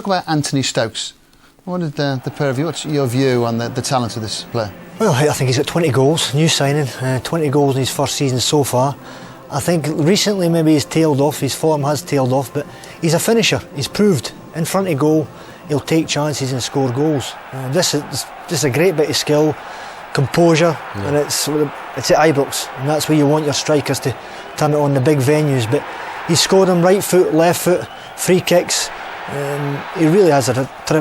Talk about Anthony Stokes. What did the pair of you, what's your view on the talent of this player? Well, I think he's got 20 goals, new signing, 20 goals in his first season so far. I think recently maybe he's tailed off, his form has tailed off, but he's a finisher. He's proved in front of goal, he'll take chances and score goals. This is a great bit of skill, composure, and it's at Ibrox, and that's where you want your strikers to turn it on the big venues. But he's scored them right foot, left foot, free kicks. He really has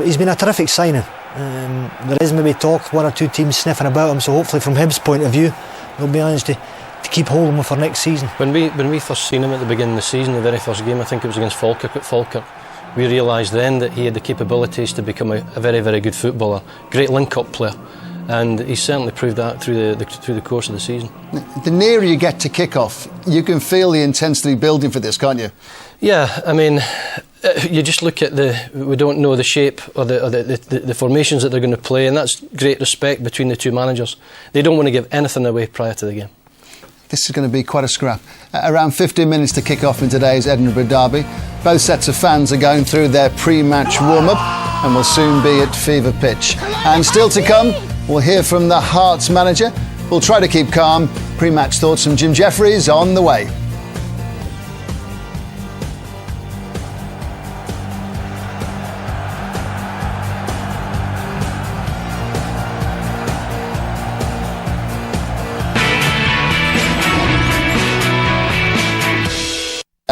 he's been a terrific signing. There is maybe talk, one or two teams sniffing about him, so hopefully from Hibs' point of view they'll be managed to keep hold of him for next season. When we first seen him at the beginning of the season, the very first game, I think it was against Falkirk at Falkirk, we realised then that he had the capabilities to become a very, very good footballer, great link-up player, and he's certainly proved that through the course of the season. The nearer you get to kick-off, you can feel the intensity building for this, can't you? Yeah, I mean, you just look at we don't know the shape or the formations that they're going to play, and that's great respect between the two managers. They don't want to give anything away prior to the game. This is going to be quite a scrap. Around 15 minutes to kick off in today's Edinburgh derby. Both sets of fans are going through their pre-match warm-up and will soon be at fever pitch. And still to come, we'll hear from the Hearts manager. We'll try to keep calm. Pre-match thoughts from Jim Jeffries on the way.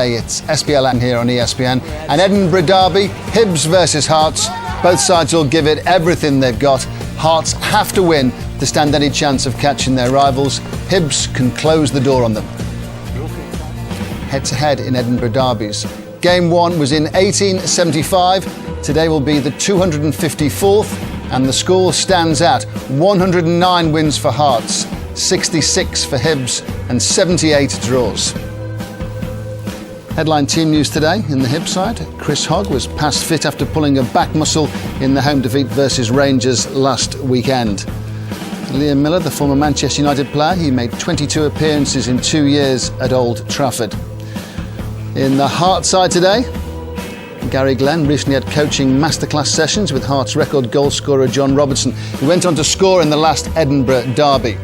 It's SPL here on ESPN. An Edinburgh derby, Hibs versus Hearts. Both sides will give it everything they've got. Hearts have to win to stand any chance of catching their rivals. Hibs can close the door on them. Head-to-head in Edinburgh derbies. Game 1 was in 1875. Today will be the 254th, and the score stands at 109 wins for Hearts, 66 for Hibs, and 78 draws. Headline team news today in the Hibs side. Chris Hogg was past fit after pulling a back muscle in the home defeat versus Rangers last weekend. Liam Miller, the former Manchester United player, he made 22 appearances in 2 years at Old Trafford. In the Hearts side today, Gary Glenn recently had coaching masterclass sessions with Hearts record goal scorer John Robertson, who went on to score in the last Edinburgh derby.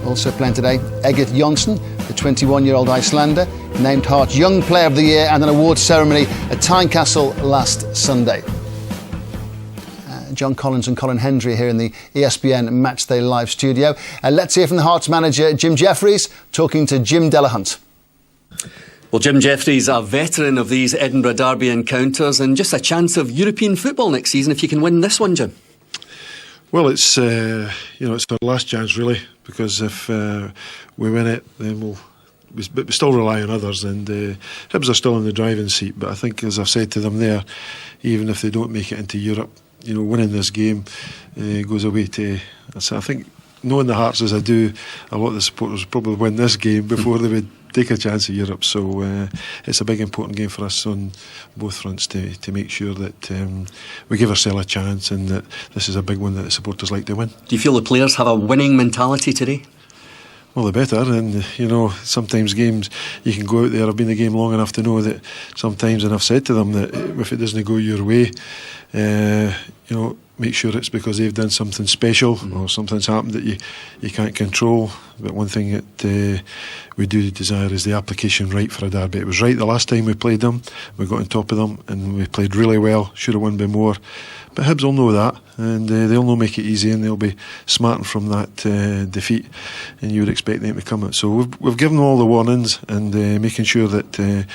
Also playing today, Egert Jonsson, the 21-year-old Icelander, named Hearts Young Player of the Year and an awards ceremony at Tynecastle last Sunday. John Collins and Colin Hendry here in the ESPN Matchday Live studio. Let's hear from the Hearts manager Jim Jeffries talking to Jim Delahunt. Well, Jim Jeffries, a veteran of these Edinburgh derby encounters, and just a chance of European football next season if you can win this one, Jim. Well, it's it's our last chance really, because if we win it, then we still rely on others, and Hibs are still in the driving seat. But I think, as I've said to them there, even if they don't make it into Europe, winning this game goes away to. So I think, knowing the Hearts as I do, a lot of the supporters would probably win this game before they would take a chance at Europe. So it's a big important game for us on both fronts to make sure that we give ourselves a chance, and that this is a big one that the supporters like to win. Do you feel the players have a winning mentality today? Well, the better, and sometimes games you can go out there. I've been in the game long enough to know that sometimes, and I've said to them that if it doesn't go your way, make sure it's because they've done something special or something's happened that you can't control. But one thing that we do desire is the application right for a derby. It was right the last time we played them. We got on top of them and we played really well. Should have won by more. But Hibs will know that, and they'll not make it easy, and they'll be smarting from that defeat, and you would expect them to come out. So we've given them all the warnings, and making sure that the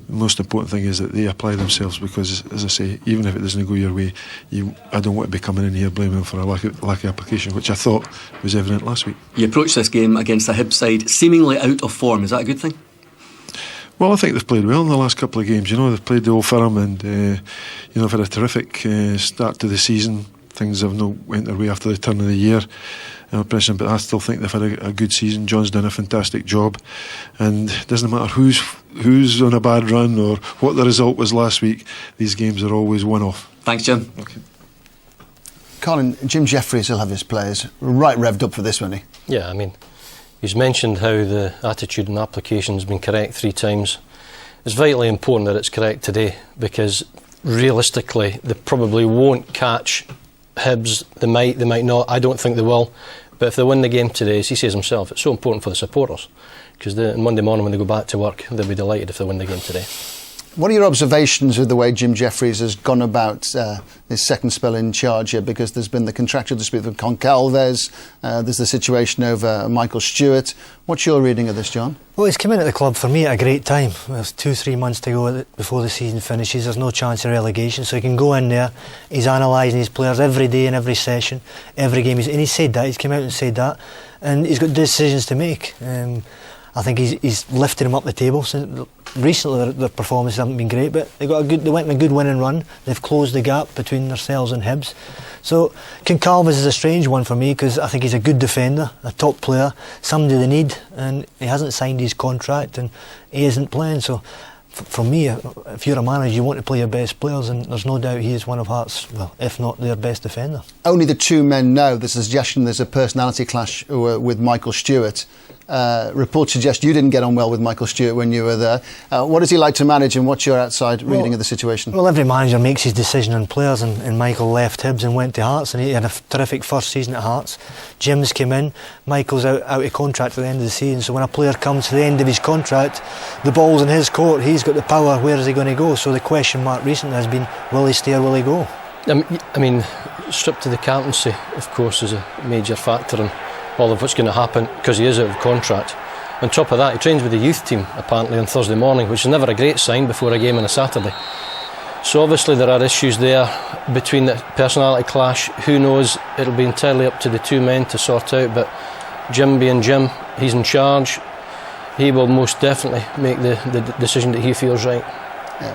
most important thing is that they apply themselves, because, as I say, even if it doesn't go your way, I don't want to be coming in here blaming them for a lack of application, which I thought was evident last week. You approached this game against a Hibs side seemingly out of form. Is that a good thing? Well, I think they've played well in the last couple of games. They've played the Old Firm, and they've had a terrific start to the season. Things have not went their way after the turn of the year, but I still think they've had a good season. John's done a fantastic job, and it doesn't matter who's on a bad run or what the result was last week. These games are always one-off. Thanks, Jim. Okay. Colin, Jim Jeffries will have his players right revved up for this, won't he? Yeah, I mean, he's mentioned how the attitude and application has been correct 3 times. It's vitally important that it's correct today, because realistically, they probably won't catch Hibs. They might not. I don't think they will. But if they win the game today, as he says himself, it's so important for the supporters, because Monday morning when they go back to work, they'll be delighted if they win the game today. What are your observations of the way Jim Jeffries has gone about his second spell in charge here? Because there's been the contractual dispute with Goncalves, there's the situation over Michael Stewart. What's your reading of this, John? Well, he's come in at the club for me at a great time. There's 2-3 months to go before the season finishes. There's no chance of relegation, so he can go in there. He's analysing his players every day in every session, every game. And he said that, he's come out and said that, and he's got decisions to make. I think he's lifted him up the table. Recently their performances haven't been great, but they went on a good winning run. They've closed the gap between themselves and Hibs. So Goncalves is a strange one for me, because I think he's a good defender, a top player, somebody they need, and he hasn't signed his contract and he isn't playing. So for me, if you're a manager, you want to play your best players, and there's no doubt he is one of Hearts', well, if not their best defender. Only the two men know there's a suggestion there's a personality clash with Michael Stewart. Reports suggest you didn't get on well with Michael Stewart when you were there. What does he like to manage, and what's your outside reading of the situation? Well, every manager makes his decision on players, and Michael left Hibs and went to Hearts, and he had a terrific first season at Hearts. Jim's came in, Michael's out of contract at the end of the season, so when a player comes to the end of his contract, the ball's in his court, he's got the power, where is he going to go? So the question mark recently has been, will he stay or will he go? I mean, stripped to the captaincy, of course, is a major factor in all of what's going to happen, because he is out of contract. On top of that, he trains with the youth team apparently on Thursday morning, which is never a great sign before a game on a Saturday. So obviously there are issues there between the personality clash. Who knows? It'll be entirely up to the two men to sort out, but Jim being Jim, he's in charge. He will most definitely make the decision that he feels right.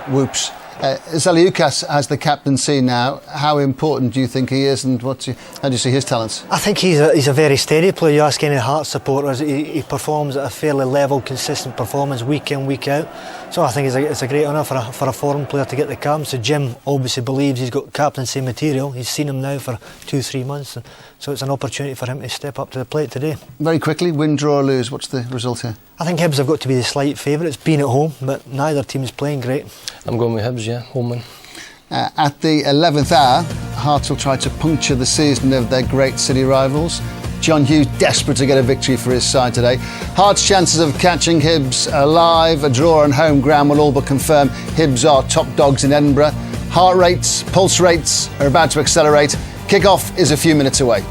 Whoops. Zaliukas has the captaincy now. How important do you think he is, and how do you see his talents? I think he's a very steady player. You ask any Hearts supporters, he performs at a fairly level, consistent performance week in, week out. So I think it's a great honour for a foreign player to get the captaincy. Jim obviously believes he's got captaincy material. He's seen him now for 2-3 months, and so it's an opportunity for him to step up to the plate today. Very quickly, win, draw or lose, what's the result here? I think Hibs have got to be the slight favourites, being at home, but neither team is playing great. I'm going with Hibs, yeah, home win. At the 11th hour, Hearts will try to puncture the season of their great city rivals. John Hughes desperate to get a victory for his side today. Hearts' chances of catching Hibs alive, a draw on home ground will all but confirm Hibs are top dogs in Edinburgh. Heart rates, pulse rates are about to accelerate. Kick-off is a few minutes away.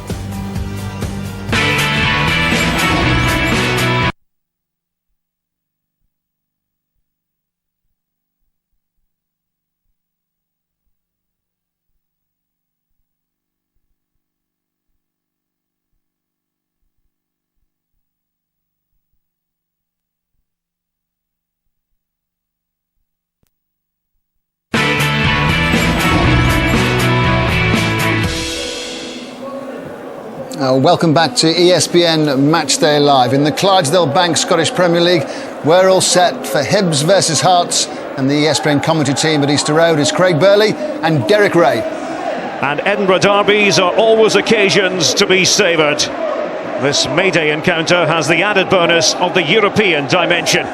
Welcome back to ESPN Matchday Live. In the Clydesdale Bank Scottish Premier League, we're all set for Hibs versus Hearts, and the ESPN commentary team at Easter Road is Craig Burley and Derek Ray. And Edinburgh derbies are always occasions to be savoured. This May Day encounter has the added bonus of the European dimension.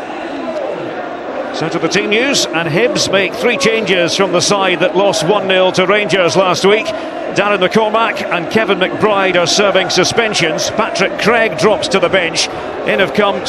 So to the team news, and Hibs make 3 changes from the side that lost 1-0 to Rangers last week. Darren McCormack and Kevin McBride are serving suspensions. Patrick Craig drops to the bench. In have come